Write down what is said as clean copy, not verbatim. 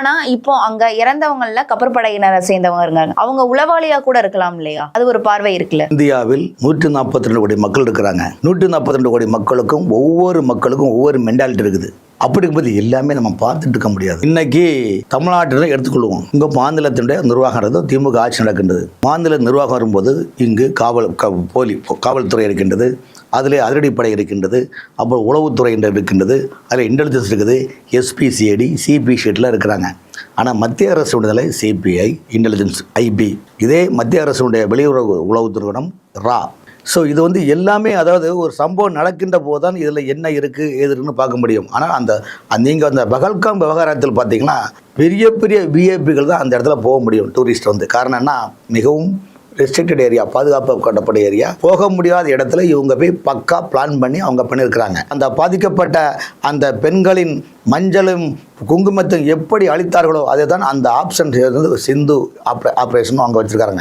ஆனா இப்போ அங்க இறந்தவங்கல கப்பற்படையினரை சேர்ந்தவங்க இருக்காங்க, அவங்க உளவாளியா கூட இருக்கலாம் இல்லையா? அது ஒரு பார்வை இருக்குல்ல. இந்தியாவில் 142 கோடி மக்கள் இருக்கிறாங்க. 142 கோடி மக்களுக்கும் ஒவ்வொரு ஒவ்வொரு மென்டாலிட்டி இருக்குது. அப்படி இருக்கும்போது எல்லாமே நம்ம பார்த்துட்டு இருக்க முடியாது. இன்னைக்கு தமிழ்நாட்டில் எடுத்துக்கொள்வோம். இங்கே மாநிலத்தினுடைய நிர்வாகம் திமுக ஆட்சி நடக்கின்றது. மாநில நிர்வாகம் வரும்போது இங்கு காவல்துறை இருக்கின்றது, அதில் அதிரடிப்படை இருக்கின்றது, அப்புறம் உளவுத்துறை இருக்கின்றது, அதில் இன்டெலிஜென்ஸ் இருக்குது, எஸ்பிசிஐடி சிபிசிஐடிலாம் இருக்கிறாங்க. ஆனால் மத்திய அரசு விடுதலை சிபிஐ, இன்டெலிஜென்ஸ் ஐபி, இதே மத்திய அரசுடைய வெளியுறவு உளவுத்துறையிடம் ரா. ஸோ இது எல்லாமே, அதாவது ஒரு சம்பவம் நடக்கின்ற போது தான் இதில் என்ன இருக்குது ஏது இருக்குன்னு பார்க்க முடியும். ஆனால் நீங்கள் அந்த பகல்காம் விவகாரத்தில் பார்த்தீங்கன்னா பெரிய பெரிய விஐபிகள் தான் அந்த இடத்துல போக முடியும். டூரிஸ்ட் காரணம் என்ன, மிகவும் ரெஸ்ட்ரிக்டட் ஏரியா, பாதுகாக்கப்பட்ட ஏரியா, போக முடியாத இடத்துல இவங்க போய் பக்கா பிளான் பண்ணி அவங்க பண்ணியிருக்கிறாங்க. அந்த பாதிக்கப்பட்ட அந்த பெண்களின் மஞ்சளும் குங்குமத்தையும் எப்படி அளித்தார்களோ அதை தான் அந்த ஆப்ஷன் சிந்து ஆப்ரேஷனும் அவங்க வச்சுருக்காங்க.